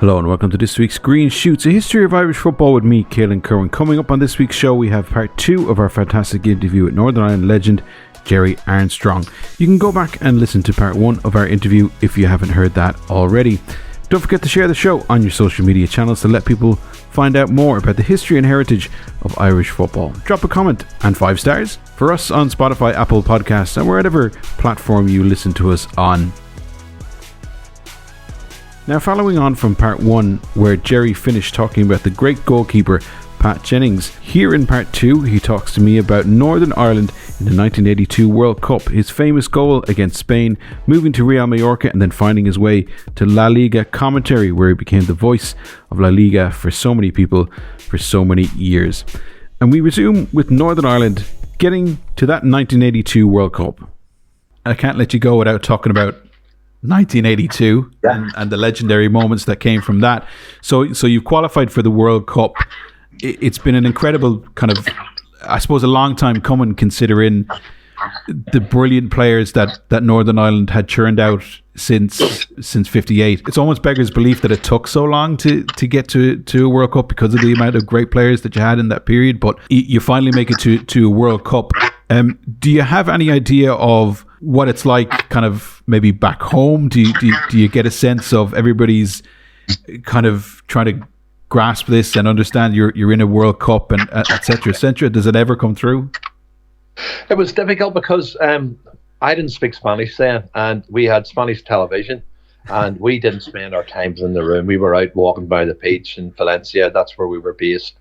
Hello and welcome to this week's Green Shoots, a history of Irish football with me, Kehlan. Coming up on this week's show, we have part 2 of our fantastic interview with Northern Ireland legend Gerry Armstrong. You can go back and listen to part 1 of our interview if you haven't heard that already. Don't forget to share the show on your social media channels to let people find out more about the history and heritage of Irish football. Drop a comment and 5 stars for us on Spotify, Apple Podcasts, and wherever platform you listen to us on. Now, following on from part 1, where Gerry finished talking about the great goalkeeper Pat Jennings, here in part 2 he talks to me about Northern Ireland in the 1982 World Cup, his famous goal against Spain, moving to Real Mallorca and then finding his way to La Liga commentary, where he became the voice of La Liga for so many people for so many years. And we resume with Northern Ireland getting to that 1982 World Cup. I can't let you go without talking about 1982 and the legendary moments that came from that. So you've qualified for the World Cup. It's been an incredible kind of, I suppose, a long time coming, considering the brilliant players that Northern Ireland had churned out since 58. It's almost beggars belief that it took so long to get to a World Cup because of the amount of great players that you had in that period. But you finally make it to a World Cup. Do you have any idea of what it's like kind of maybe back home? Do you get a sense of everybody's kind of trying to grasp this and understand you're in a World Cup and et cetera, et cetera? Does it ever come through? It was difficult because I didn't speak Spanish then, and we had Spanish television, and we didn't spend our times in the room. We were out walking by the beach in Valencia. That's where we were based,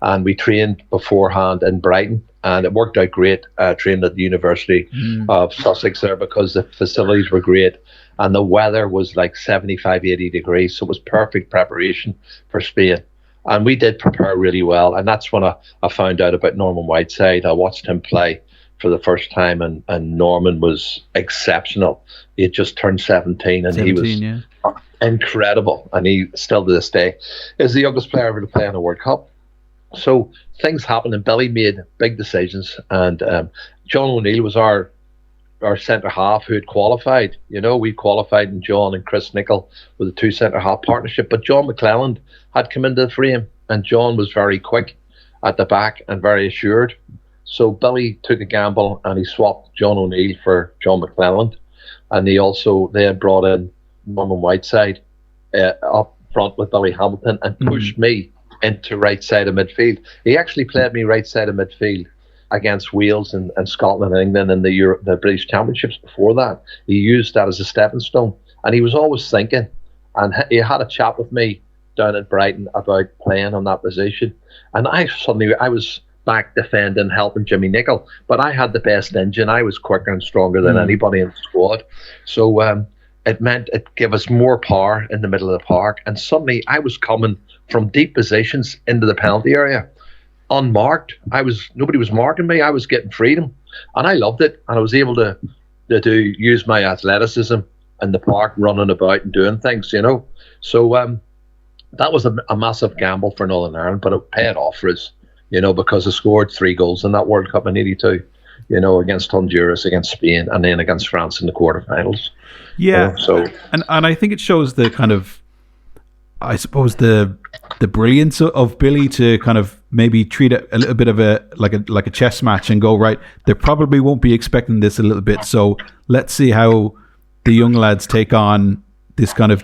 and we trained beforehand in Brighton, and it worked out great. Trained at the University of Sussex there because the facilities were great, and the weather was like 75, 80 degrees, so it was perfect preparation for Spain. And we did prepare really well, and that's when I found out about Norman Whiteside. I watched him play for the first time, and Norman was exceptional. He had just turned 17, and he was incredible, and he still to this day is the youngest player ever to play in a World Cup. So things happened, and Billy made big decisions, and John O'Neill was our centre half who had qualified. You know, we qualified, and John and Chris Nicholl with a 2 centre half partnership. But John McClelland had come into the frame, and John was very quick at the back and very assured. So Billy took a gamble, and he swapped John O'Neill for John McClelland, and they had brought in Norman Whiteside up front with Billy Hamilton and pushed me into right side of midfield. He actually played me right side of midfield against Wales and Scotland and England in the British Championships before that. He used that as a stepping stone, and he was always thinking, and he had a chat with me down at Brighton about playing on that position. And I was back defending, helping Jimmy Nicholl, but I had the best engine. I was quicker and stronger than anybody in the squad. So it meant it gave us more power in the middle of the park, and suddenly I was coming from deep positions into the penalty area unmarked. Nobody was marking me. I was getting freedom, and I loved it. And I was able to use my athleticism in the park, running about and doing things, you know. So that was a massive gamble for Northern Ireland, but it paid off for us, you know, because I scored 3 goals in that World Cup in '82, you know, against Honduras, against Spain, and then against France in the quarterfinals. Yeah. And I think it shows the kind of, I suppose, the brilliance of Billy to kind of maybe treat it a little bit of like a chess match and go, right, they probably won't be expecting this a little bit, so let's see how the young lads take on this kind of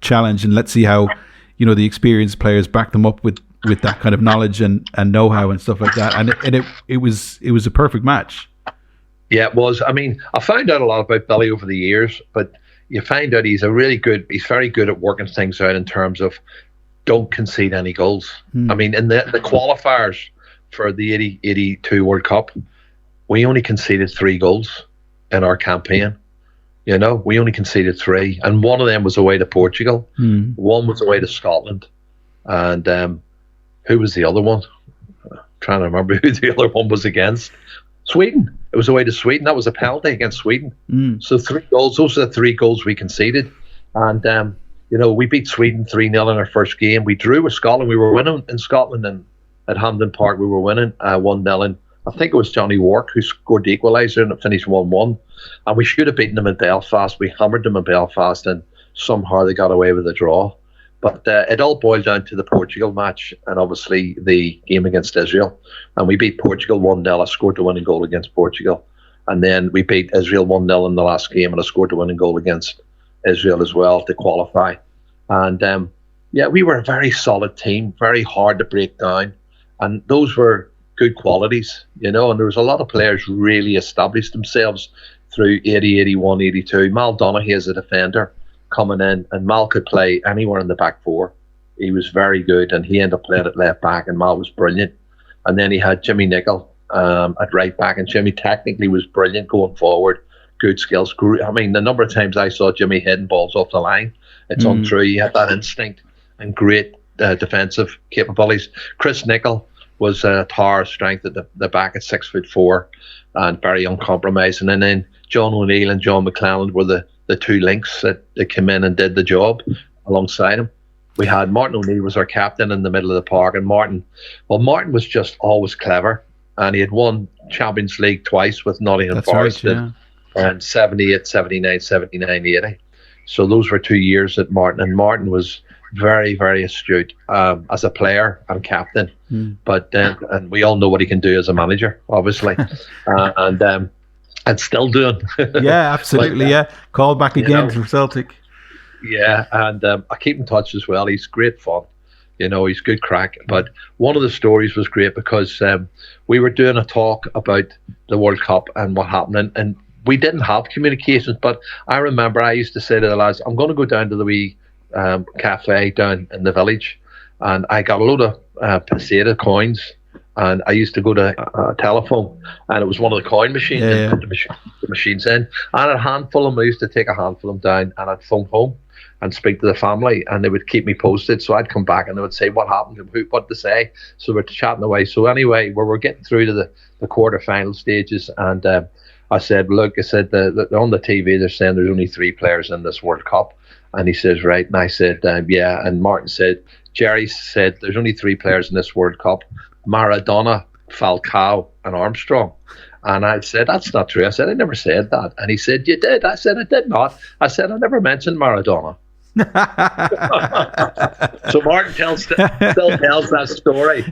challenge, and let's see how, you know, the experienced players back them up with that kind of knowledge and know-how and stuff like that. And it was a perfect match. Yeah, it was. I mean, I found out a lot about Billy over the years, but you find out he's very good at working things out in terms of don't concede any goals. I mean, in the qualifiers for the 82 World Cup, we only conceded 3 goals in our campaign. You know, we only conceded 3, and one of them was away to Portugal. One was away to Scotland, and who was the other one? I'm trying to remember who the other one was against. Sweden. It was away to Sweden. That was a penalty against Sweden. So 3 goals. Those are the 3 goals we conceded. And, you know, we beat Sweden 3-0 in our first game. We drew with Scotland. We were winning in Scotland, and at Hampden Park we were winning 1-0. And I think it was Johnny Wark who scored the equaliser, and it finished 1-1. And we should have beaten them in Belfast. We hammered them in Belfast, and somehow they got away with a draw. But it all boiled down to the Portugal match and obviously the game against Israel. And we beat Portugal 1-0. I scored the winning goal against Portugal. And then we beat Israel 1-0 in the last game, and I scored the winning goal against Israel as well to qualify. And we were a very solid team, very hard to break down. And those were good qualities, and there was a lot of players who really established themselves through 80, 81, 82. Mal Donaghy as a defender coming in, and Mal could play anywhere in the back four. He was very good, and he ended up playing at left back, and Mal was brilliant. And then he had Jimmy Nicol at right back, and Jimmy technically was brilliant going forward, good skills. I mean, the number of times I saw Jimmy hitting balls off the line, it's untrue. He had that instinct and great defensive capabilities. Chris Nicol was a tower of strength at the back at 6'4" and very uncompromising. And then John O'Neill and John McClelland were the two links that came in and did the job alongside him. We had Martin O'Neill was our captain in the middle of the park, and Martin was just always clever, and he had won Champions League twice with Nottingham Forest and 78, 79, 79, 80. So those were 2 years at Martin, and Martin was very, very astute as a player and captain. But and we all know what he can do as a manager, obviously, and still doing. Yeah, absolutely. Called back again from Celtic. Yeah, and I keep in touch as well. He's great fun. He's good crack. But one of the stories was great because we were doing a talk about the World Cup and what happened, and we didn't have communications. But I remember I used to say to the lads, I'm going to go down to the wee cafe down in the village, and I got a load of peseta coins, and I used to go to a telephone, and it was one of the coin machines, and put the machines in, and a handful of them, I used to take a handful of them down, and I'd phone home and speak to the family, and they would keep me posted. So I'd come back and they would say what happened and what to say. So we're chatting away. So anyway, we were getting through to the quarter-final stages, and I said, look, on the TV they're saying there's only 3 players in this World Cup. And he says, right. And I said, yeah. And Martin said, Gerry said, there's only 3 players in this World Cup: Maradona, Falcao, and Armstrong. And I said, that's not true. I said, I never said that. And he said, you did. I said, I did not. I said, I never mentioned Maradona. So Martin still tells that story,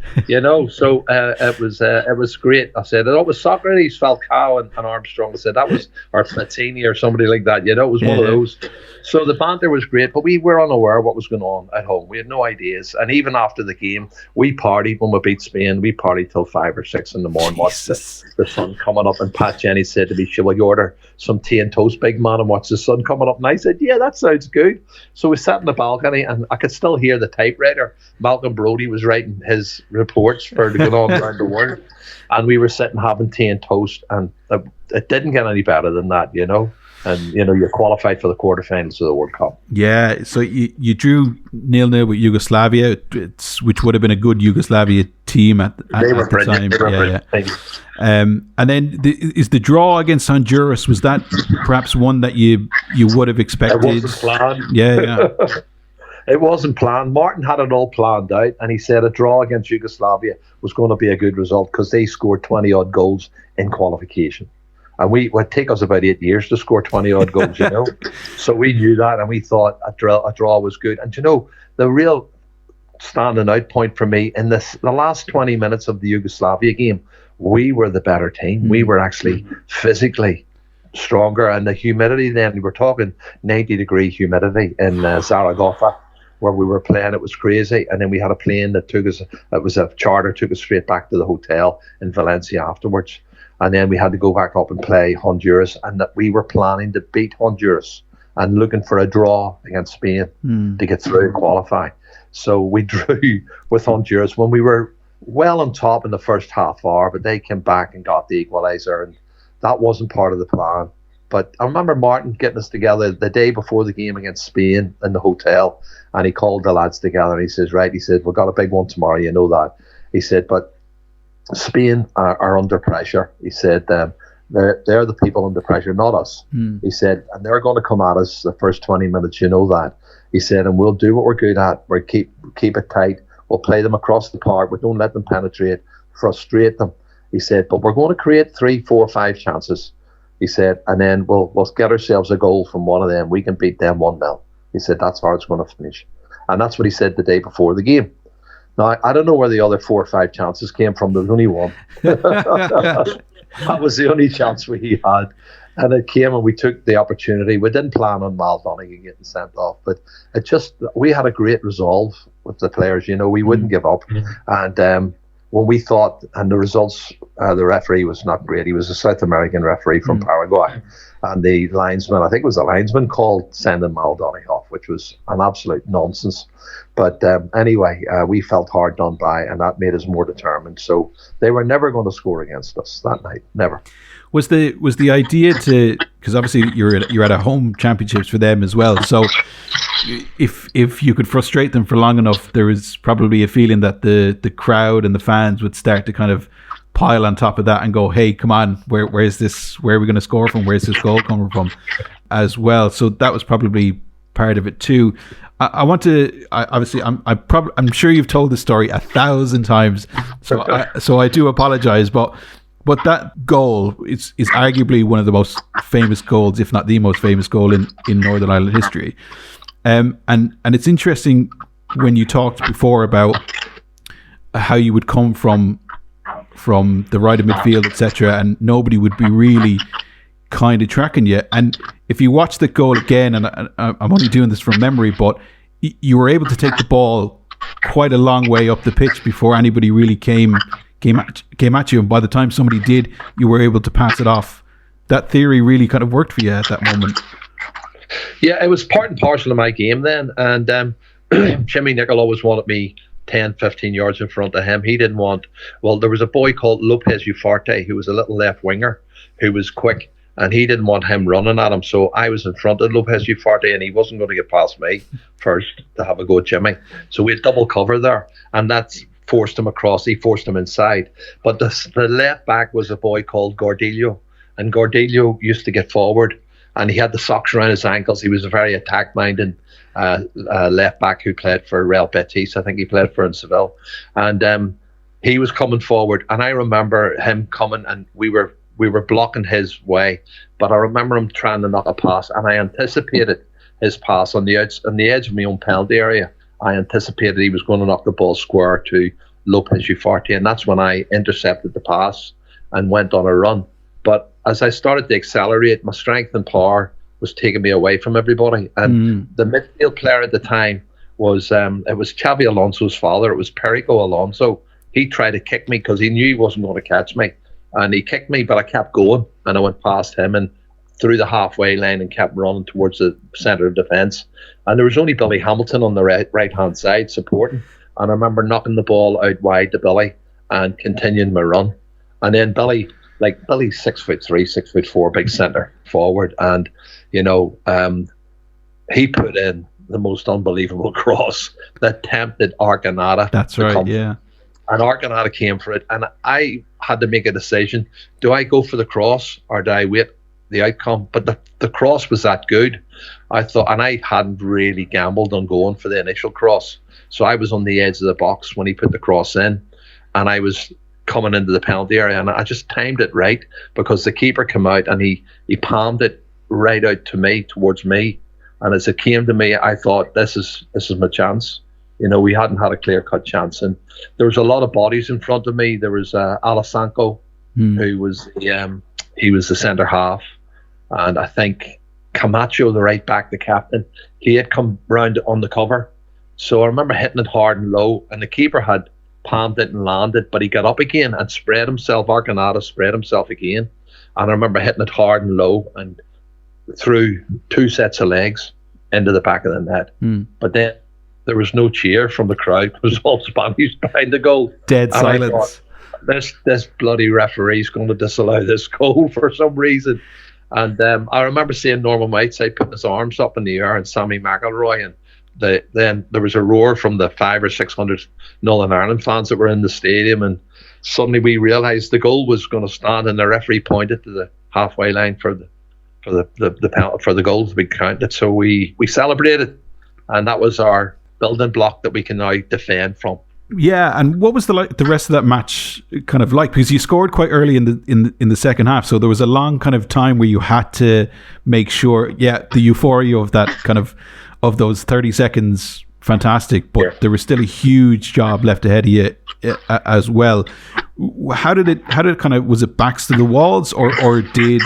So it was great. I said, it was Socrates, Falcao, and Armstrong. I said that was or Platini or somebody like that. It was one of those. So the banter was great, but we were unaware of what was going on at home. We had no ideas. And even after the game, we partied when we beat Spain. We partied till 5 or 6 in the morning. Watched the sun coming up. And Pat Jennings said to me, "Shall we order some tea and toast, big man, and watch the sun coming up?" And I said, "Yeah, that sounds good." So we sat in the balcony, and I could still hear the typewriter. Malcolm Brodie was writing his reports for going on around the world, and we were sitting having tea and toast, and it didn't get any better than that, And you're qualified for the quarterfinals of the World Cup. Yeah, so you drew 0-0 with Yugoslavia, which would have been a good Yugoslavia team at the time. And then is the draw against Honduras, was that perhaps one that you would have expected? It wasn't planned. Yeah. It wasn't planned. Martin had it all planned out, and he said a draw against Yugoslavia was going to be a good result because they scored 20 odd goals in qualification. And it would take us about 8 years to score 20 odd goals, So we knew that, and we thought a draw was good. And the real standing out point for me in the last 20 minutes of the Yugoslavia game, we were the better team. We were actually physically stronger, and the humidity then, we were talking 90-degree humidity in Zaragoza, where we were playing. It was crazy. And then we had a plane that took us, it was a charter, took us straight back to the hotel in Valencia afterwards. And then we had to go back up and play Honduras, and that we were planning to beat Honduras and looking for a draw against Spain to get through and qualify. So we drew with Honduras when we were well on top in the first half hour, but they came back and got the equaliser, and that wasn't part of the plan. But I remember Martin getting us together the day before the game against Spain in the hotel, and he called the lads together, and he says, right, he said, we've got a big one tomorrow, you know that. He said, but Spain are under pressure. He said, they're the people under pressure, not us. He said, and they're going to come at us the first 20 minutes, you know that. He said, and we'll do what we're good at. We'll keep it tight. We'll play them across the park. We don't let them penetrate, frustrate them. He said, but we're going to create 3, 4, 5 chances. He said, and then we'll get ourselves a goal from one of them. We can beat them 1-0. He said, that's how it's going to finish. And that's what he said the day before the game. Now, I don't know where the other 4 or 5 chances came from. There was only one. That was the only chance we had. And it came and we took the opportunity. We didn't plan on Mal Donaghy getting sent off, but we had a great resolve with the players. We wouldn't give up. And when we thought, and the results, the referee was not great. He was a South American referee from Paraguay. And the linesman, I think it was the linesman, called sending Mal Donaghy off, which was an absolute nonsense. But anyway, we felt hard done by, and that made us more determined. So they were never going to score against us that night, never. Was the idea to, because obviously you're at a home championships for them as well, so if you could frustrate them for long enough, there was probably a feeling that the crowd and the fans would start to kind of pile on top of that and go, hey, come on, where are we going to score from? Where's this goal coming from as well? So that was probably part of it too. I'm sure you've told the story 1,000 times, so I do apologize, but that goal is arguably one of the most famous goals, if not the most famous goal in Northern Ireland history. And it's interesting when you talked before about how you would come from the right of midfield, etc., and nobody would be really kind of tracking you. And if you watch the goal again, and I'm only doing this from memory, but you were able to take the ball quite a long way up the pitch before anybody really came at you, and by the time somebody did, you were able to pass it off. That theory really kind of worked for you at that moment. Yeah, it was part and parcel of my game then, and Jimmy Nichol always wanted me 10, 15 yards in front of him. He didn't want, there was a boy called Lopez Ufarte who was a little left winger who was quick, and he didn't want him running at him, so I was in front of Lopez Ufarte, and he wasn't going to get past me first to have a go at Jimmy. So we had double cover there, and that's forced him across. He forced him inside. But the left back was a boy called Gordillo, and Gordillo used to get forward, and he had the socks around his ankles. He was a very attack-minded left back who played for Real Betis. I think he played for in Seville, and he was coming forward. And I remember him coming, and we were blocking his way. But I remember him trying to knock a pass, and I anticipated his pass on the edge of my own penalty area. I anticipated he was going to knock the ball square to Lopez Ufarte, and that's when I intercepted the pass and went on a run. But as I started to accelerate, my strength and power was taking me away from everybody. And the midfield player at the time was it was Xavi Alonso's father. It was Perico Alonso. He tried to kick me because he knew he wasn't going to catch me, and he kicked me, but I kept going, and I went past him and through the halfway line and kept running towards the centre of defence. And there was only Billy Hamilton on the right-hand side supporting. And I remember knocking the ball out wide to Billy and continuing my run. And then Billy's 6'3", 6'4", big centre forward. And, he put in the most unbelievable cross that tempted Arcanada. That's right, yeah. And Arcanada came for it. And I had to make a decision. Do I go for the cross or do I wait the outcome? But the cross was that good, I thought, and I hadn't really gambled on going for the initial cross, so I was on the edge of the box when he put the cross in, and I was coming into the penalty area, and I just timed it right because the keeper came out and he palmed it right out to me, towards me, and as it came to me, I thought, this is my chance. We hadn't had a clear-cut chance, and there was a lot of bodies in front of me. There was Alasanko, who was he was the centre half. And I think Camacho, the right back, the captain, he had come round on the cover. So I remember hitting it hard and low, and the keeper had palmed it and landed, but he got up again and spread himself. Arcanada spread himself again. And I remember hitting it hard and low and through 2 sets of legs into the back of the net. But then there was no cheer from the crowd. It was all Spanish behind the goal. Dead silence. This bloody referee's going to disallow this goal for some reason. And I remember seeing Norman Whiteside putting his arms up in the air and Sammy McElroy, and then there was a roar from the 500 or 600 Northern Ireland fans that were in the stadium, and suddenly we realised the goal was going to stand, and the referee pointed to the halfway line for the penalty, for the goal to be counted. So we celebrated, and that was our building block that we can now defend from. Yeah, and what was the rest of that match kind of like? Because you scored quite early in the second half, so there was a long kind of time where you had to make sure, the euphoria of that kind of those 30 seconds fantastic, but there was still a huge job left ahead of you as well. How did it kind of, was it backs to the walls, or did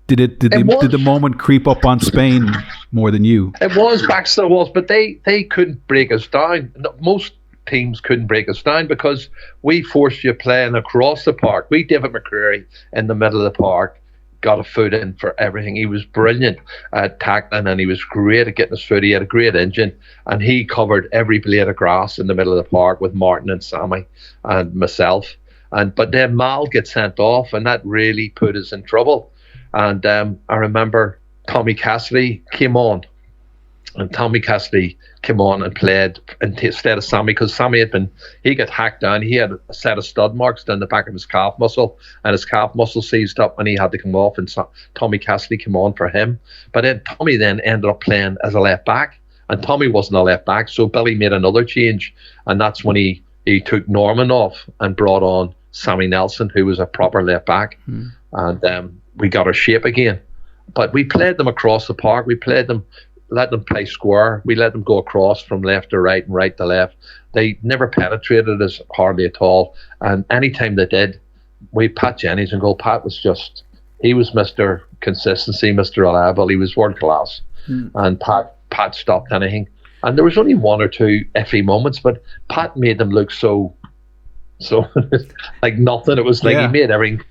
the moment creep up on Spain more than you? It was backs to the walls, but they couldn't break us down. Most teams couldn't break us down because we forced you playing across the park. We David McCreary in the middle of the park got a foot in for everything. He was brilliant at tackling, and he was great at getting his foot. He had a great engine, and he covered every blade of grass in the middle of the park with Martin and Sammy and myself. But then Mal gets sent off, and that really put us in trouble. And I remember Tommy Cassidy came on, and played instead of Sammy, because Sammy he got hacked down. He had a set of stud marks down the back of his calf muscle, and his calf muscle seized up, and he had to come off, and Tommy Cassidy came on for him. But then Tommy ended up playing as a left back, and Tommy wasn't a left back, so Billy made another change, and that's when he took Norman off and brought on Sammy Nelson, who was a proper left back. And we got our shape again. But we played them across the park. We played them, let them play square. We let them go across from left to right and right to left. They never penetrated us hardly at all. And anytime they did, Pat Jennings in goal. Pat was he was Mr. Consistency, Mr. Reliable. He was world class. And Pat stopped anything. And there was only one or two iffy moments, but Pat made them look so like nothing. It was like he made everything.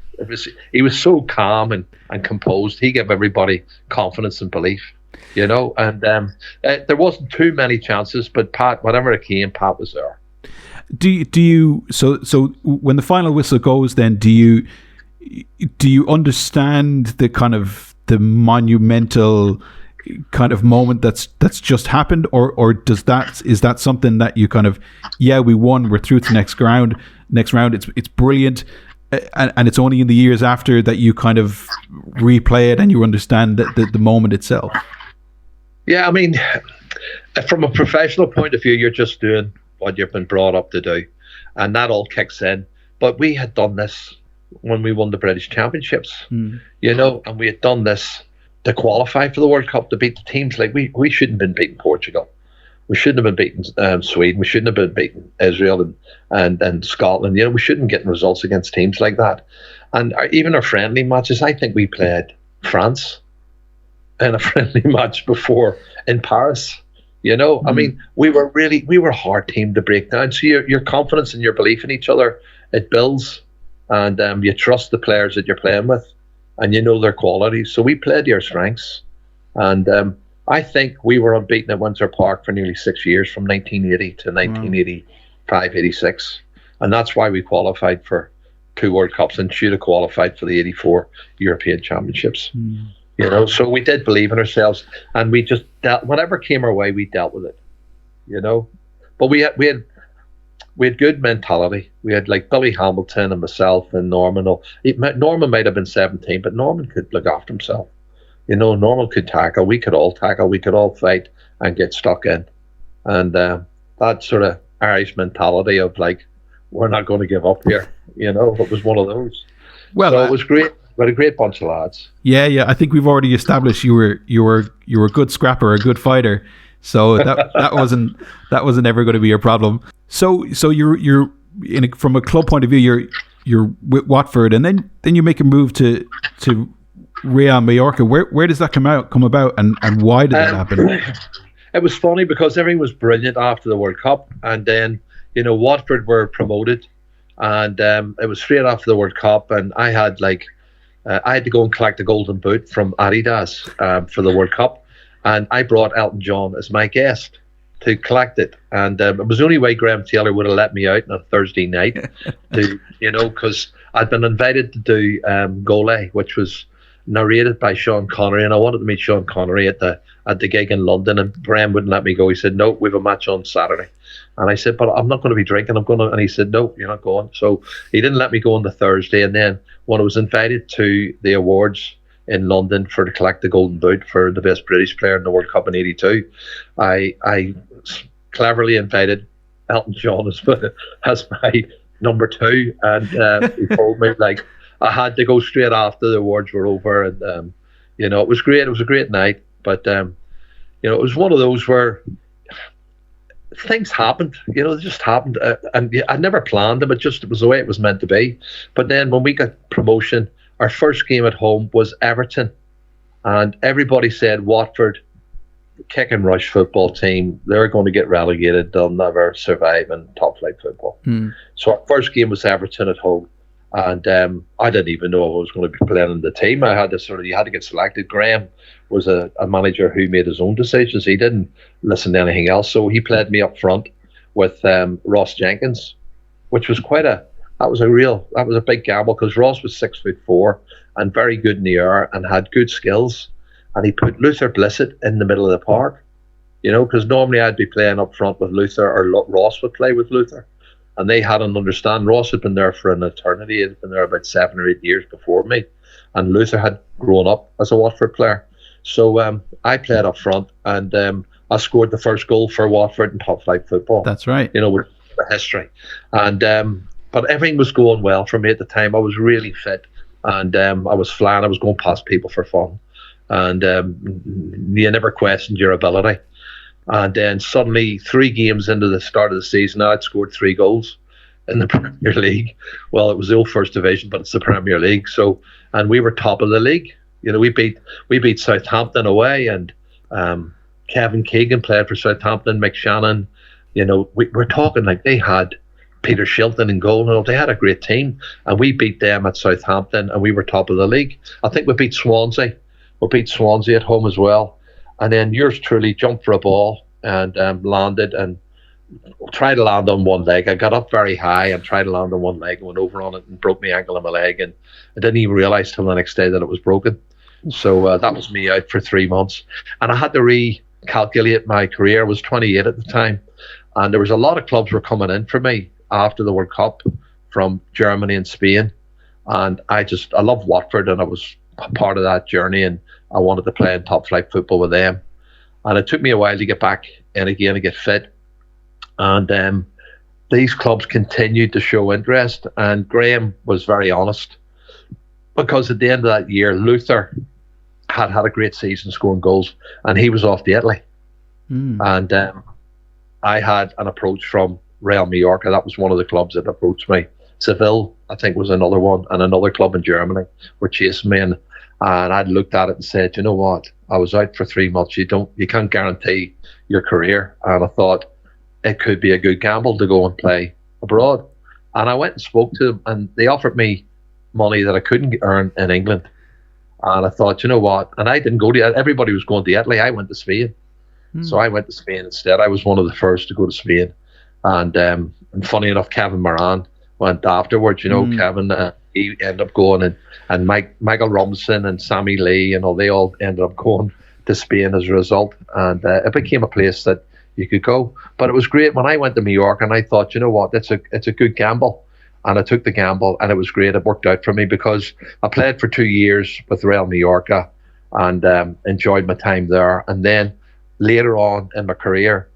He was so calm and composed. He gave everybody confidence and belief, and there wasn't too many chances, but Pat, whenever it came, Pat was there. Do you so when the final whistle goes, then do you understand the kind of the monumental kind of moment that's just happened, or is that something that you kind of, we won, we're through to the next round, it's brilliant, and it's only in the years after that you kind of replay it and you understand the moment itself? I mean, from a professional point of view, you're just doing what you've been brought up to do, and that all kicks in. But we had done this when we won the British Championships, and we had done this to qualify for the World Cup, to beat the teams. Like we shouldn't have been beating Portugal, we shouldn't have been beating Sweden, we shouldn't have been beating Israel and Scotland. We shouldn't get results against teams like that. And even our friendly matches, I think we played France in a friendly match before in Paris. I mean, we were a hard team to break down. So your confidence and your belief in each other, it builds, and you trust the players that you're playing with, and their qualities. So we played your strengths, and I think we were unbeaten at Windsor Park for nearly 6 years, from 1980 to 1985, 86, and that's why we qualified for 2 World Cups and should have qualified for the 84 European Championships. So we did believe in ourselves, and we just whatever came our way, we dealt with it. But we had good mentality. We had like Billy Hamilton and myself and Norman. Norman might have been 17, but Norman could look after himself. Norman could tackle. We could all tackle. We could all fight and get stuck in. And that sort of Irish mentality of like, we're not going to give up here. It was one of those. Well, so it was great. We had a great bunch of lads. Yeah. I think we've already established you were a good scrapper, a good fighter. So that wasn't ever going to be a problem. So you're from a club point of view, you're with Watford, and then you make a move to Real Mallorca. Where does that come about, and why did that happen? It was funny because everything was brilliant after the World Cup, and then Watford were promoted, and it was straight after the World Cup, and I had to go and collect the golden boot from Adidas for the World Cup. And I brought Elton John as my guest to collect it. And it was the only way Graham Taylor would have let me out on a Thursday night, because I'd been invited to do Goalie, which was narrated by Sean Connery. And I wanted to meet Sean Connery at the gig in London. And Graham wouldn't let me go. He said, no, we have a match on Saturday. And I said, but I'm not going to be drinking. And he said, no, you're not going. So he didn't let me go on the Thursday. And then when I was invited to the awards in London to collect the golden boot for the best British player in the World Cup in '82, I cleverly invited Elton John as my number 2, and he told me I had to go straight after the awards were over, and it was great. It was a great night, but it was one of those where things happened, they just happened. And I never planned them. It was the way it was meant to be. But then when we got promotion, our first game at home was Everton. And everybody said Watford, kick and rush football team, they're going to get relegated. They'll never survive in top flight football. So our first game was Everton at home. And I didn't even know I was going to be playing in the team. You had to get selected. Graham was a manager who made his own decisions. He didn't listen to anything else. So he played me up front with Ross Jenkins, which was that was a big gamble, because Ross was 6'4" and very good in the air and had good skills. And he put Luther Blissett in the middle of the park, because normally I'd be playing up front with Luther, or Ross would play with Luther. And they hadn't understand. Ross had been there for an eternity. He had been there about 7 or 8 years before me. And Luther had grown up as a Watford player. So I played up front, and I scored the first goal for Watford in top flight football. That's right. With the history. And but everything was going well for me at the time. I was really fit, and I was flying. I was going past people for fun. And you never questioned your ability. And then suddenly, 3 games into the start of the season, I'd scored 3 goals in the Premier League. Well, it was the old First Division, but it's the Premier League. So, and we were top of the league. We beat Southampton away, and Kevin Keegan played for Southampton. Mick Shannon, we're talking like they had Peter Shilton in goal. They had a great team, and we beat them at Southampton, and we were top of the league. I think we beat Swansea. We beat Swansea at home as well. And then yours truly jumped for a ball and landed, and tried to land on one leg. I got up very high and tried to land on one leg, and went over on it and broke my ankle and my leg. And I didn't even realise till the next day that it was broken. So that was me out for 3 months. And I had to recalculate my career. I was 28 at the time. And there was a lot of clubs were coming in for me after the World Cup from Germany and Spain. And I love Watford, and I was part of that journey, and I wanted to play in top flight football with them. And it took me a while to get back in again and get fit. And these clubs continued to show interest, and Graham was very honest, because at the end of that year, Luther had a great season scoring goals, and he was off to Italy. And I had an approach from Real Mallorca. That was one of the clubs that approached me. Seville, I think, was another one, and another club in Germany were chasing me. And I'd looked at it and said, you know what? I was out for 3 months. You can't guarantee your career. And I thought it could be a good gamble to go and play abroad. And I went and spoke to them, and they offered me money that I couldn't earn in England. And I thought, you know what? And I didn't go to everybody was going to Italy. I went to Spain. So I went to Spain instead. I was one of the first to go to Spain. And funny enough, Kevin Moran went afterwards. Kevin, he ended up going, and Michael Robinson and Sammy Lee, they all ended up going to Spain as a result. And it became a place that you could go. But it was great when I went to Mallorca, and I thought, you know what, it's a good gamble. And I took the gamble, and it was great. It worked out for me, because I played for 2 years with Real Mallorca and enjoyed my time there. And then later on in my career,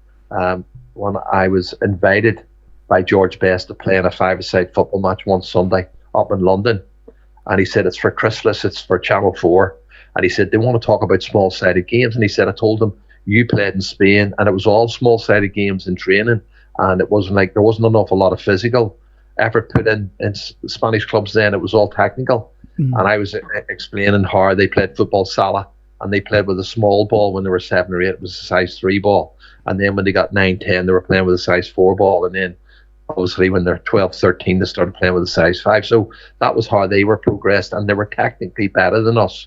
when I was invited by George Best to play in a 5-a-side football match one Sunday up in London. And he said, it's for Christmas, it's for Channel 4. And he said, they want to talk about small-sided games. And he said, I told them, you played in Spain, and it was all small-sided games in training. And it wasn't like, there wasn't an awful lot of physical effort put in Spanish clubs then. It was all technical. And I was explaining how they played football sala, and they played with a small ball when they were 7 or 8. It was a size 3 ball. And then when they got 9, 10, they were playing with a size 4 ball. And then obviously when they're 12, 13, they started playing with a size 5. So that was how they were progressed, and they were technically better than us.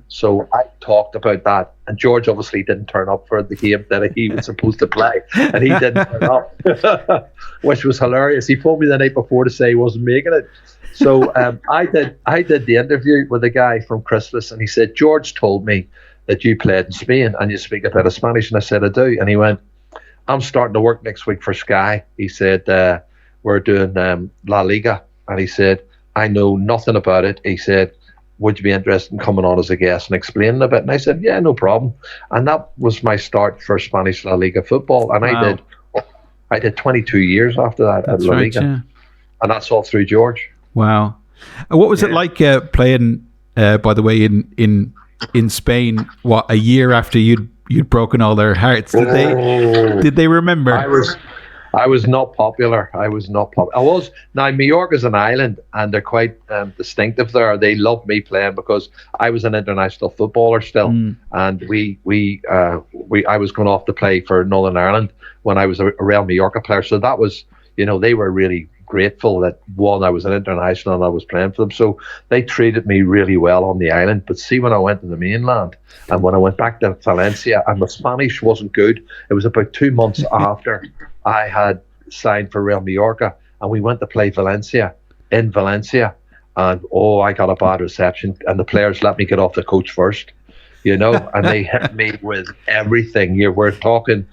So I talked about that, and George obviously didn't turn up for the game that he was supposed to play, and he didn't turn up, which was hilarious. He phoned me the night before to say he wasn't making it. So I did the interview with a guy from Christmas, and he said, George told me that you played in Spain and you speak a bit of Spanish. And I said, I do. And he went, I'm starting to work next week for Sky. He said, we're doing La Liga. And he said, I know nothing about it. He said, would you be interested in coming on as a guest and explaining a bit? And I said, yeah, no problem. And that was my start for Spanish La Liga football. And wow. I did 22 years after that at La Liga. Yeah. And that's all through George. Wow. What was it like playing, by the way, in in Spain, what, a year after you'd broken all their hearts. Did they remember? I was not popular. I was now Mallorca's an island, and they're quite distinctive there. They loved me playing because I was an international footballer still, and I was going off to play for Northern Ireland when I was a Real Mallorca player. So that was, they were really grateful that, one, I was an international and I was playing for them. So they treated me really well on the island. But see, when I went to the mainland and when I went back to Valencia, and my Spanish wasn't good, it was about 2 months after I had signed for Real Mallorca, and we went to play Valencia in Valencia, and I got a bad reception, and the players let me get off the coach first, and they hit me with everything. We're talking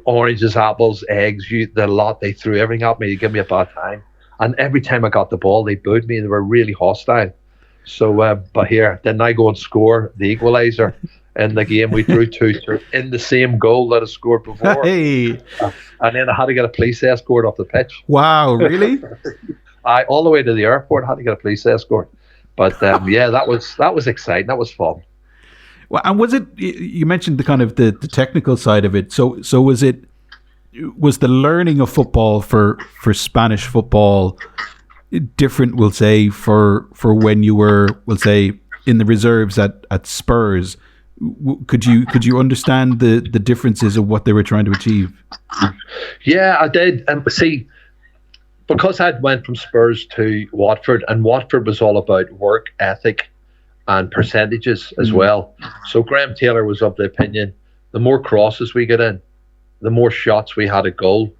oranges, apples, eggs, the lot. They threw everything at me to give me a bad time, and every time I got the ball, they booed me. They were really hostile. So, but here, didn't I go and score the equaliser in the game? We drew 2-2 in the same goal that I scored before. Hey. And then I had to get a police escort off the pitch. Wow, really? All the way to the airport, I had to get a police escort. But yeah, that was exciting. That was fun. Well, and was it? You mentioned the kind of the technical side of it. So was the learning of football for Spanish football different? We'll say for when you were, we'll say, in the reserves at Spurs. Could you understand the differences of what they were trying to achieve? Yeah, I did. See, because I went from Spurs to Watford, and Watford was all about work ethic and percentages as well. So Graham Taylor was of the opinion, the more crosses we get in, the more shots we had at goal,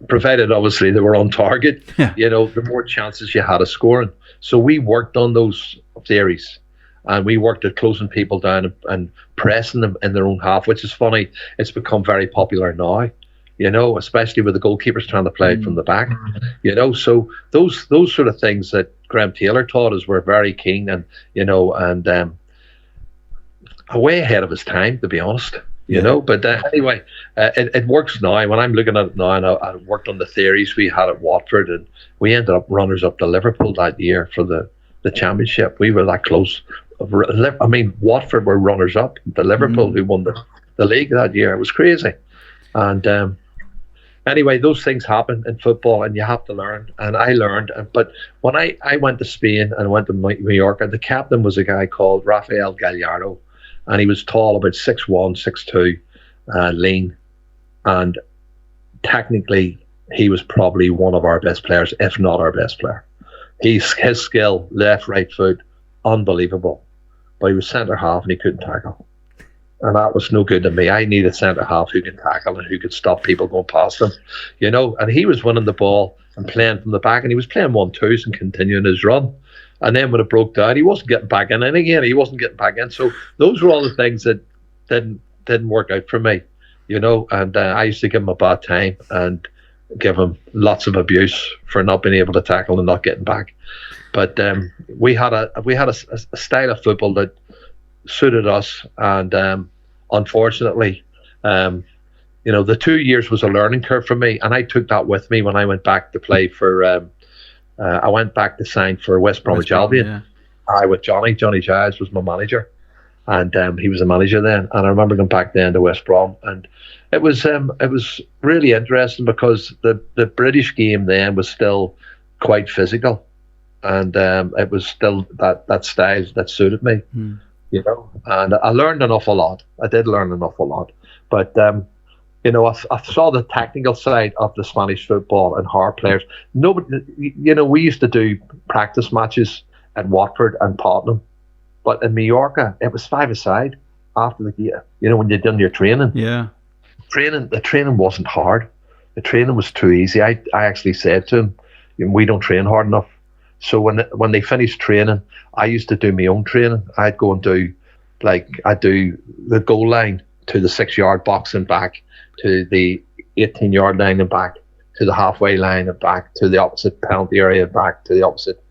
provided obviously they were on target, the more chances you had of scoring. So we worked on those theories, and we worked at closing people down and pressing them in their own half, which is funny. It's become very popular now, especially with the goalkeepers trying to play it from the back, So those sort of things that Graham Taylor taught us were very keen, and way ahead of his time, to be honest. But anyway, it works now. When I'm looking at it now, and I worked on the theories we had at Watford, and we ended up runners up to Liverpool that year for the championship. We were that close. I mean, Watford were runners up to Liverpool, who won the league that year. It was crazy. And anyway, those things happen in football, and you have to learn. And I learned. But when I went to Spain and went to Mallorca, the captain was a guy called Rafael Gallardo, and he was tall, about 6'1", 6'2", lean, and technically he was probably one of our best players, if not our best player. His skill, left, right foot, unbelievable. But he was centre half and he couldn't tackle. And that was no good to me. I needed centre half who can tackle and who could stop people going past him. And he was winning the ball and playing from the back, and he was playing 1-2s and continuing his run. And then when it broke down, he wasn't getting back in again. He wasn't getting back in. So those were all the things that didn't work out for me, And I used to give him a bad time and give him lots of abuse for not being able to tackle and not getting back. But we had a style of football that suited us, and unfortunately, the 2 years was a learning curve for me, and I took that with me when I went back to play for. I went back to sign for West Bromwich Albion. Yeah. I with Johnny Giles was my manager, and he was a manager then. And I remember going back then to West Brom, and it was really interesting because the British game then was still quite physical, and it was still that style that suited me, And I learned an awful lot. I did learn an awful lot, but. I saw the technical side of the Spanish football and hard players. Nobody, we used to do practice matches at Watford and Tottenham, but in Mallorca, it was 5-a-side after the game. When you'd done your training. Yeah. The training wasn't hard. The training was too easy. I actually said to him, we don't train hard enough. So when they finished training, I used to do my own training. I'd go and do the goal line to the 6-yard box and back, to the 18-yard line and back, to the halfway line and back, to the opposite penalty area and back, to the opposite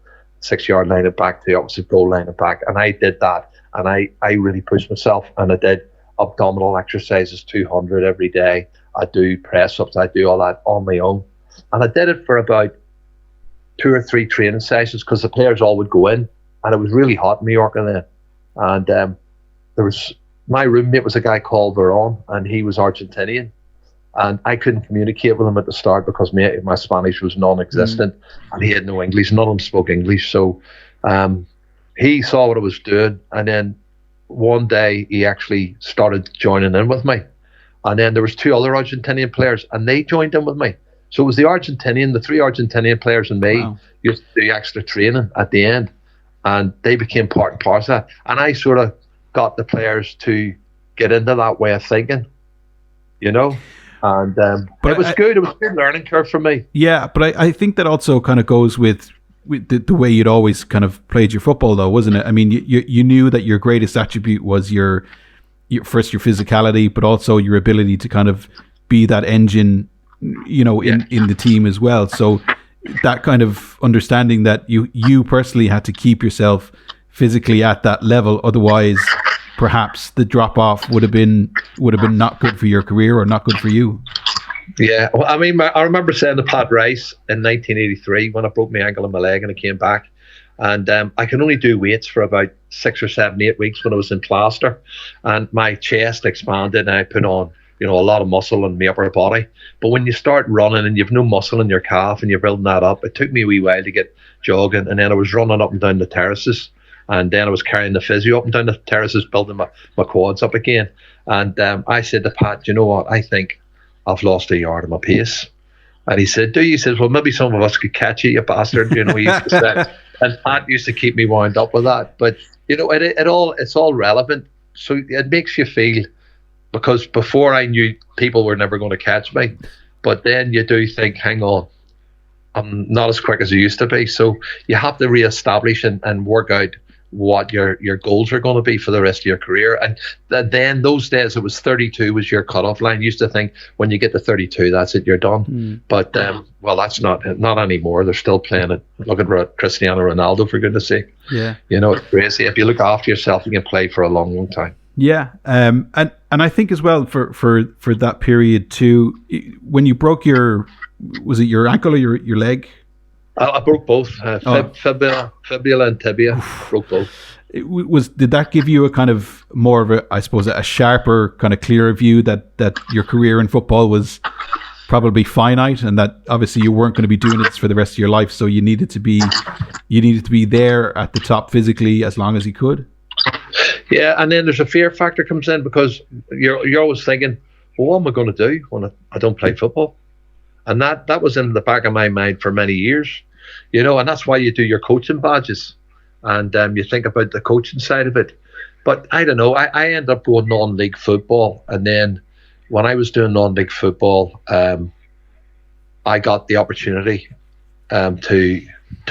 6-yard line and back, to the opposite goal line and back. And I did that, and I really pushed myself, and I did abdominal exercises 200 every day. I do press-ups, I do all that on my own. And I did it for about 2 or 3 training sessions because the players all would go in, and it was really hot in Mallorca then. And there was my roommate was a guy called Veron, and he was Argentinian. And I couldn't communicate with him at the start because my Spanish was non-existent, and he had no English. None of them spoke English. So he saw what I was doing, and then one day he actually started joining in with me. And then there was 2 other Argentinian players, and they joined in with me. So it was the 3 Argentinian players and me used to do extra training at the end, and they became part and parcel of that. And I sort of got the players to get into that way of thinking, you know. And but it was good. It was a good learning curve for me. Yeah, but I think that also kind of goes with the way you'd always kind of played your football, though, wasn't it? I mean, you knew that your greatest attribute was your physicality, but also your ability to kind of be that engine, you know, in the team as well. So that kind of understanding that you personally had to keep yourself physically at that level, otherwise perhaps the drop off would have been not good for your career or not good for you. Yeah, well, I mean, I remember saying to Pat Rice in 1983 when I broke my ankle and my leg and I came back, and I can only do weights for about 6 or 7, 8 weeks when I was in plaster, and my chest expanded and I put on, you know, a lot of muscle in my upper body. But when you start running and you've no muscle in your calf and you're building that up, it took me a wee while to get jogging, and then I was running up and down the terraces. And then I was carrying the physio up and down the terraces, building my quads up again. And I said to Pat, you know what? I think I've lost a yard of my pace. And he said, do you? He says, well, maybe some of us could catch you bastard. You know, he used to say. And Pat used to keep me wound up with that. But, you know, it's all relevant. So it makes you feel, because before I knew people were never going to catch me. But then you do think, hang on, I'm not as quick as I used to be. So you have to reestablish and work out what your goals are going to be for the rest of your career. And then those days it was 32 was your cutoff line. You used to think when you get to 32, that's it, you're done. But well, that's not anymore. They're still playing it. Look at Cristiano Ronaldo, for goodness sake. Yeah, you know, it's crazy. If you look after yourself, you can play for a long, long time. Yeah, and I think as well for that period too, when you broke was it your ankle or your leg? I broke both, fibula and tibia. Broke both. Did that give you a kind of more of a, I suppose, a sharper, kind of clearer view that your career in football was probably finite, and that obviously you weren't going to be doing this for the rest of your life, so you needed to be there at the top physically as long as you could? Yeah, and then there's a fear factor comes in, because you're always thinking, well, what am I going to do when I don't play football? And that was in the back of my mind for many years, you know, and that's why you do your coaching badges, and you think about the coaching side of it. But I don't know, I ended up going non-league football, and then when I was doing non-league football, I got the opportunity to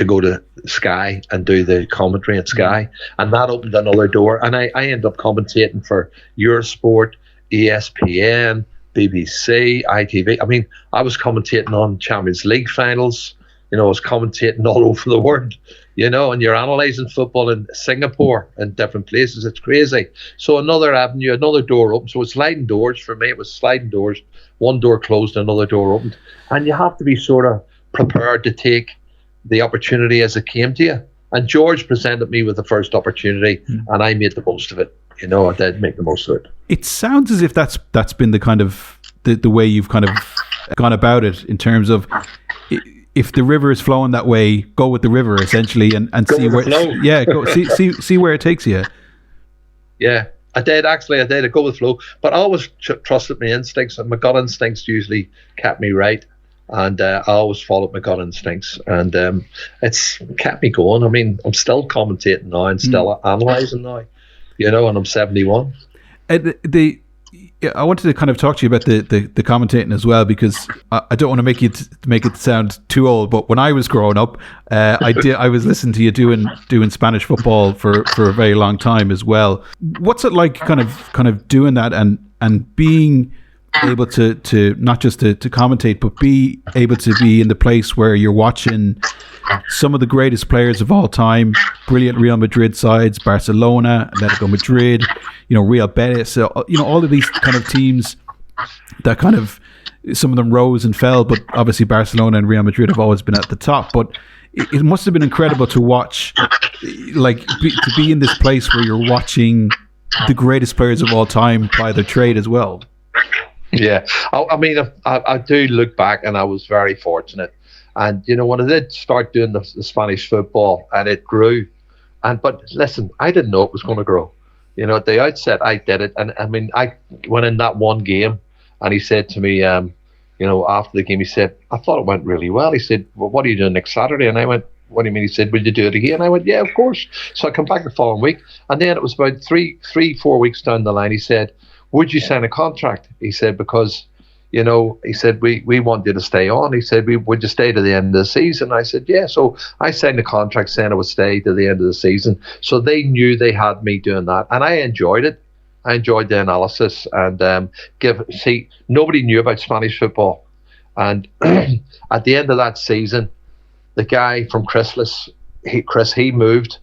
go to Sky and do the commentary at Sky, and that opened another door, and I ended up commentating for Eurosport, ESPN, BBC, ITV. I mean, I was commentating on Champions League finals. You know, I was commentating all over the world, you know, and you're analysing football in Singapore and different places. It's crazy. So another avenue, another door open. So it's sliding doors for me. It was sliding doors. One door closed, another door opened. And you have to be sort of prepared to take the opportunity as it came to you. And George presented me with the first opportunity, and I made the most of it. You know, I did make the most of it. It sounds as if that's been the kind of the way you've kind of gone about it, in terms of, if the river is flowing that way, go with the river, essentially, and see where see where it takes you. Yeah, I did actually. I go with flow, but I always trusted my instincts, and my gut instincts usually kept me right. And I always followed my gut instincts, and it's kept me going. I mean, I'm still commentating now and still analysing now, you know, and I'm 71. I wanted to kind of talk to you about the commentating as well, because I don't want to make it sound too old, but when I was growing up, I was listening to you doing Spanish football for a very long time as well. What's it like kind of doing that and being able to not just to commentate, but be able to be in the place where you're watching some of the greatest players of all time, brilliant Real Madrid sides, Barcelona, Atletico Madrid, you know, Real Betis, you know, all of these kind of teams that kind of, some of them rose and fell, but obviously Barcelona and Real Madrid have always been at the top. But it must have been incredible to watch to be in this place where you're watching the greatest players of all time ply their trade as well. Yeah, I mean, I do look back, and I was very fortunate. And when I did start doing the Spanish football, and it grew, but listen, I didn't know it was going to grow. At the outset, I did it, and I mean, I went in that one game, and he said to me, after the game, he said, "I thought it went really well." He said, "Well, what are you doing next Saturday?" And I went, "What do you mean?" He said, "Will you do it again?" I went, "Yeah, of course." So I come back the following week, and then it was about 4 weeks down the line. He said, "Would you sign a contract?" He said, "Because, he said, we want you to stay on." He said, "Would you stay to the end of the season?" I said, "Yeah." So I signed a contract saying I would stay to the end of the season. So they knew they had me doing that, and I enjoyed it. I enjoyed the analysis, and nobody knew about Spanish football. And at the end of that season, the guy from Chris, he moved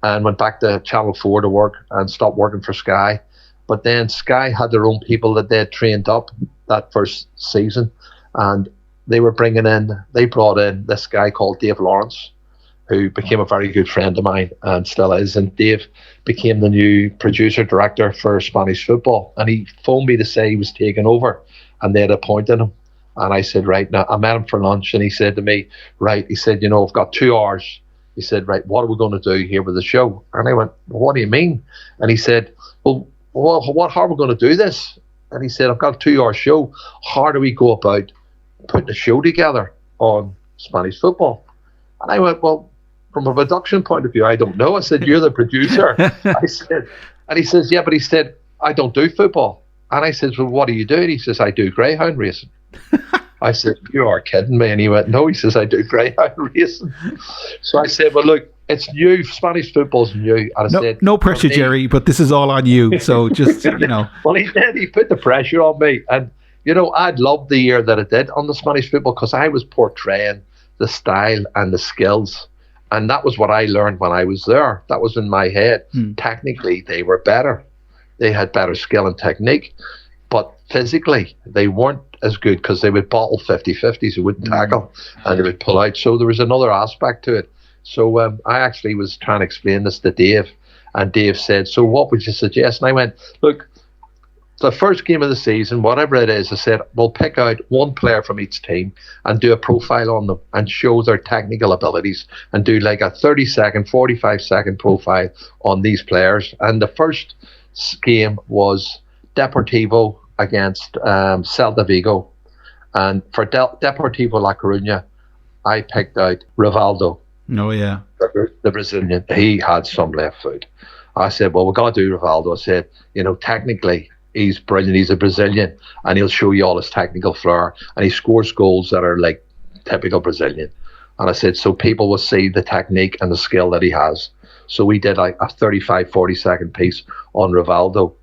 and went back to Channel 4 to work and stopped working for Sky. But then Sky had their own people that they had trained up that first season, and they brought in this guy called Dave Lawrence, who became a very good friend of mine and still is. And Dave became the new producer director for Spanish football. And he phoned me to say he was taking over, and they had appointed him. And I said, right, now I met him for lunch, and he said to me, right, he said, I've got 2 hours. He said, right, what are we going to do here with the show? And I went, well, what do you mean? And he said, well, how are we going to do this? And he said, I've got a 2-hour show. How do we go about putting a show together on Spanish football? And I went, well, from a production point of view, I don't know. I said, you're the producer. I said, and he says, yeah, but he said, I don't do football. And I said, well, what do you do? And he says, I do greyhound racing. I said, you are kidding me. And he went, no. He says, I do greyhound racing. So I said, well, look, it's new. Spanish football's new. And I said, no pressure, Gerry, but this is all on you. So just, Well, he did. He put the pressure on me. And, I'd loved the year that I did on the Spanish football, because I was portraying the style and the skills. And that was what I learned when I was there. That was in my head. Technically, they were better. They had better skill and technique. But physically, they weren't as good, because they would bottle 50-50s, they wouldn't tackle, and they would pull out. So there was another aspect to it. So I actually was trying to explain this to Dave, and Dave said, so what would you suggest? And I went, look, the first game of the season, whatever it is, I said, we'll pick out one player from each team and do a profile on them and show their technical abilities, and do like a 30-second, 45-second profile on these players. And the first game was Deportivo against Celta Vigo. And for Deportivo La Coruña, I picked out Rivaldo. Oh, yeah. The Brazilian. He had some left foot. I said, well, we've got to do Rivaldo. I said, technically, he's brilliant. He's a Brazilian, and he'll show you all his technical flair. And he scores goals that are like typical Brazilian. And I said, so people will see the technique and the skill that he has. So we did like a 35, 40-second piece on Rivaldo,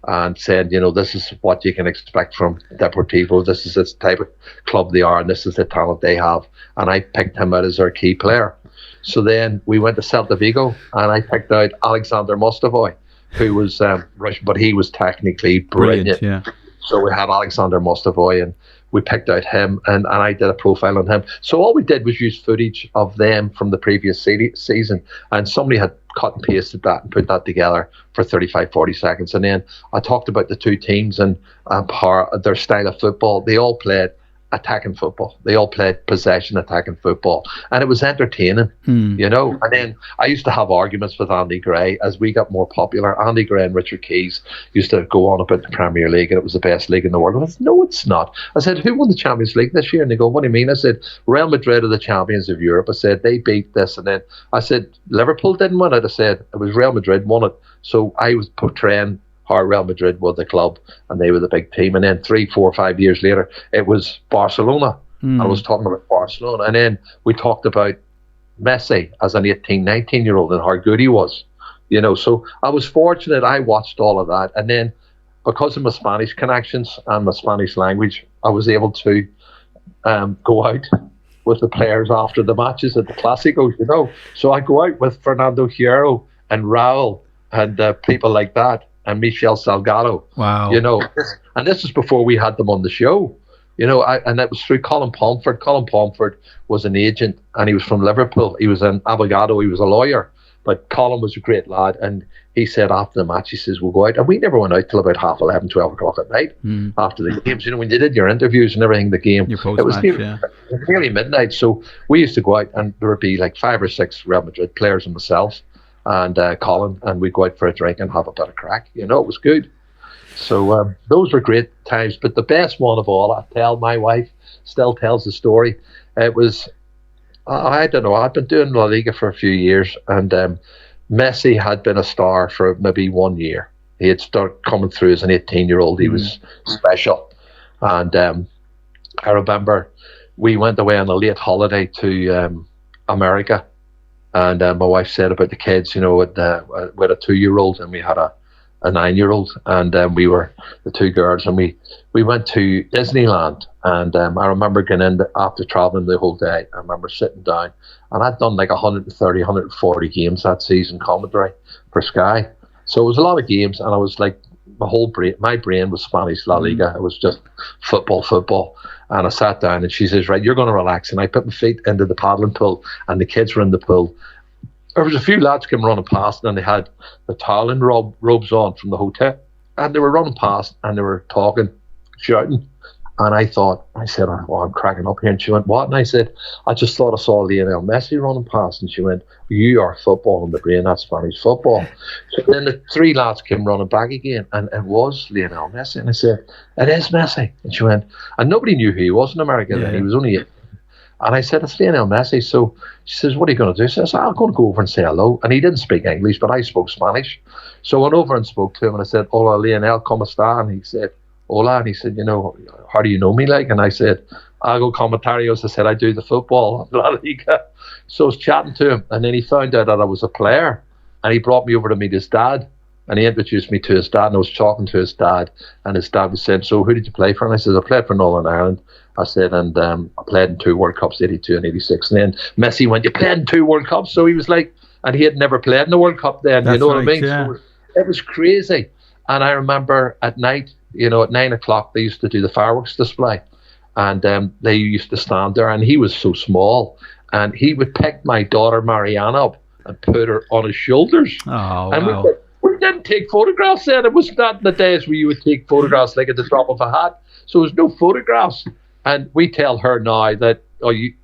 and said, this is what you can expect from Deportivo. This is the type of club they are, and this is the talent they have. And I picked him out as our key player. So then we went to Celta Vigo, and I picked out Alexander Mostovoy, who was Russian, but he was technically brilliant. Yeah. So we had Alexander Mostovoy, and we picked out him, and I did a profile on him. So all we did was use footage of them from the previous season, and somebody had cut and pasted that and put that together for 35, 40 seconds. And then I talked about the two teams and their style of football. They all played attacking football. They all played possession attacking football, and it was entertaining, And then I used to have arguments with Andy Gray as we got more popular. Andy Gray and Richard Keys used to go on about the Premier League, and it was the best league in the world. I said, no, it's not. I said, who won the Champions League this year? And they go, what do you mean? I said, Real Madrid are the champions of Europe. I said, they beat this. And then I said, Liverpool didn't win it. I said, it was Real Madrid won it. So I was portraying how Real Madrid were the club and they were the big team. And then 3, 4, 5 years later, it was Barcelona. I was talking about Barcelona. And then we talked about Messi as an 18, 19-year-old and how good he was. So I was fortunate. I watched all of that. And then because of my Spanish connections and my Spanish language, I was able to go out with the players after the matches at the Clásicos, So I go out with Fernando Hierro and Raul and people like that. And Michel Salgado. Wow. And this is before we had them on the show. And it was through Colin Pomford. Colin Pomford was an agent, and he was from Liverpool. He was an abogado. He was a lawyer. But Colin was a great lad, and he said after the match, he says, we'll go out. And we never went out till about 11:30, 12 o'clock at night after the games. You know, when you did your interviews and everything, the game, it was nearly midnight. So we used to go out, and there would be like 5 or 6 Real Madrid players and myself and Colin, and we'd go out for a drink and have a bit of crack. You know, it was good. So those were great times. But the best one of all, I tell my wife, still tells the story. It was, I don't know, I'd been doing La Liga for a few years, and Messi had been a star for maybe 1 year. He had started coming through as an 18-year-old. He was special. And I remember we went away on a late holiday to America, and my wife said about the kids, you know, we had a 2-year-old and we had a 9-year-old, and we were the 2 girls, and we went to Disneyland. And I remember getting in after traveling the whole day. I remember sitting down, and I'd done like 130, 140 games that season, commentary for Sky. So it was a lot of games, and I was like, my brain was Spanish La Liga. It was just football. And I sat down, and she says, right, you're going to relax. And I put my feet into the paddling pool, and the kids were in the pool. There was a few lads came running past, and they had the toweling robes on from the hotel, and they were running past, and they were talking, shouting. And I said, oh, I'm cracking up here. And she went, what? And I said, I just thought I saw Lionel Messi running past. And she went, you are football in the brain, that's Spanish football. So then the 3 lads came running back again, and it was Lionel Messi. And I said, it is Messi. And she went, and nobody knew who he was in America then. He was only 8. And I said, it's Lionel Messi. So she says, what are you going to do? So I said, I'm going to go over and say hello. And he didn't speak English, but I spoke Spanish. So I went over and spoke to him, and I said, hola, Lionel, ¿cómo está? And he said, hola. And he said, you know, how do you know me like? And I said, hago comentarios. I said, I do the football, La Liga. So I was chatting to him, and then he found out that I was a player, and he brought me over to meet his dad. And he introduced me to his dad, and I was talking to his dad, and his dad was saying, so who did you play for? And I said, I played for Northern Ireland. I said, and I played in 2 World Cups, 82 and 86. And then Messi went, you played in 2 World Cups? So he was like, and he had never played in the World Cup then. That's you know right, what I mean? Yeah. So it was crazy. And I remember at night, you know, at 9 o'clock, they used to do the fireworks display. And they used to stand there, and he was so small. And he would pick my daughter Marianne up and put her on his shoulders. Oh, and wow. we didn't take photographs then. It was not in the days where you would take photographs like at the drop of a hat. So there was no photographs. And we tell her now that,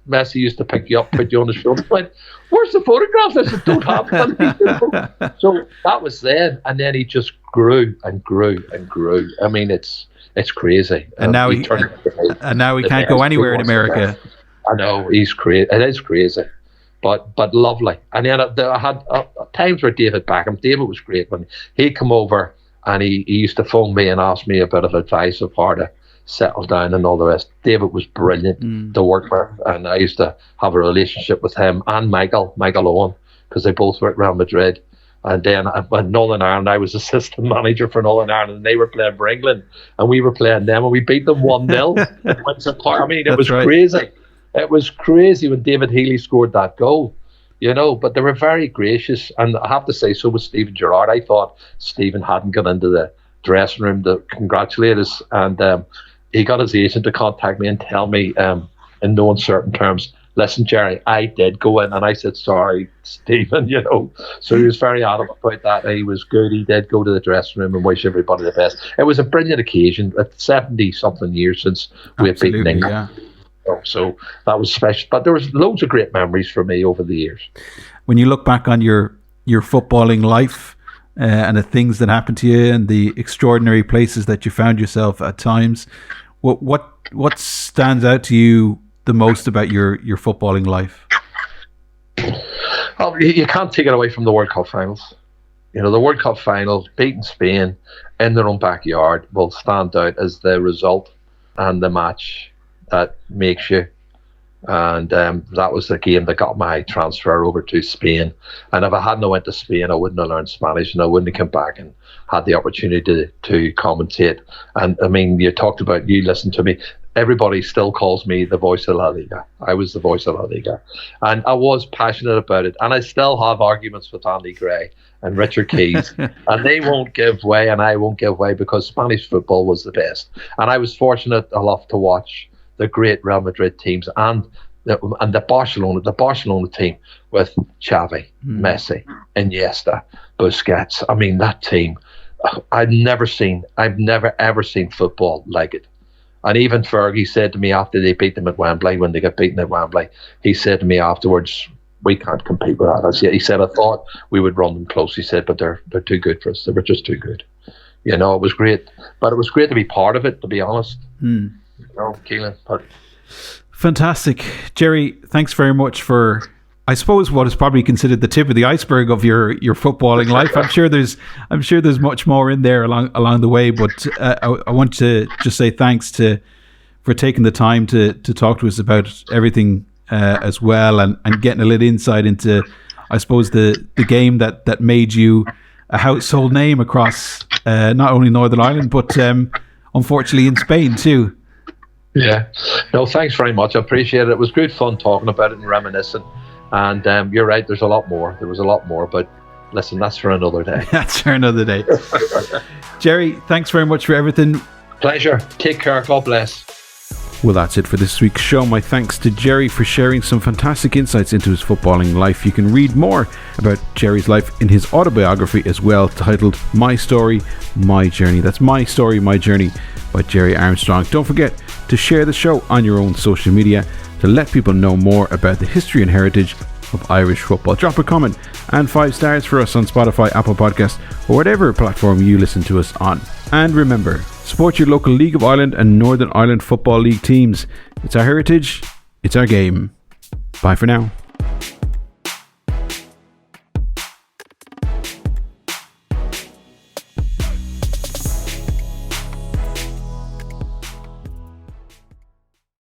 Messi used to pick you up, put you on his shoulder. But where's the photographs? I said, don't have them. So that was then. And then he just grew and grew and grew. I mean, it's crazy. And now he can't go anywhere in America. I know, he's crazy. It is crazy. But lovely. And then I had times where David was great when he'd come over, and he used to phone me and ask me a bit of advice of how to settle down and all the rest. David was brilliant to work with, and I used to have a relationship with him and Michael Owen, because they both were at Real Madrid. And then at Northern Ireland, I was assistant manager for Northern Ireland, and they were playing for England, and we were playing them, and we beat them 1-0 at Windsor Park. I mean, it was crazy. It was crazy when David Healy scored that goal, you know, but they were very gracious. And I have to say, so was Stephen Gerrard. I thought Stephen hadn't got into the dressing room to congratulate us, and he got his agent to contact me and tell me in no uncertain terms, listen, Gerry, I did go in. And I said, sorry, Stephen, you know. So he was very adamant about that. He was good. He did go to the dressing room and wish everybody the best. It was a brilliant occasion. It's 70-something years since we had beaten England. Yeah. So that was special. But there was loads of great memories for me over the years. When you look back on your footballing life and the things that happened to you and the extraordinary places that you found yourself at times, what stands out to you the most about your footballing life? Oh, you can't take it away from the World Cup finals. You know, the World Cup finals, beating Spain in their own backyard, will stand out as the result and the match that makes you. And that was the game that got my transfer over to Spain. And if I hadn't went to Spain, I wouldn't have learned Spanish, and I wouldn't have come back and had the opportunity to commentate. And I mean, you talked about, you listened to me, everybody still calls me the voice of La Liga. I was the voice of La Liga. And I was passionate about it. And I still have arguments with Andy Gray and Richard Keys. And they won't give way, and I won't give way, because Spanish football was the best. And I was fortunate enough to watch the great Real Madrid teams and and the Barcelona team with Xavi, Messi, Iniesta, Busquets. I mean, that team, I've never ever seen football like it. And even Fergie said to me after they beat them at Wembley, when they got beaten at Wembley, he said to me afterwards, we can't compete with that. He said, I thought we would run them close. He said, but they're too good for us. They were just too good. You know, it was great. But it was great to be part of it, to be honest. You know, Kehlan. Fantastic. Gerry, thanks very much for, I suppose, what is probably considered the tip of the iceberg of your footballing life. I'm sure there's much more in there along the way, but I want to just say thanks for taking the time to talk to us about everything as well, and getting a little insight into, I suppose, the game that made you a household name across not only Northern Ireland, but unfortunately in Spain too. Yeah. No, thanks very much. I appreciate it. It was good fun talking about it and reminiscing. And you're right, there was a lot more. But listen, that's for another day. That's for another day. Gerry, thanks very much for everything. Pleasure. Take care. God bless. Well, that's it for this week's show. My thanks to Gerry for sharing some fantastic insights into his footballing life. You can read more about Gerry's life in his autobiography as well, titled My Story, My Journey. That's My Story, My Journey by Gerry Armstrong. Don't forget to share the show on your own social media to let people know more about the history and heritage of Irish football. Drop a comment and 5 stars for us on Spotify, Apple Podcasts, or whatever platform you listen to us on. And remember, support your local League of Ireland and Northern Ireland Football League teams. It's our heritage, it's our game. Bye for now.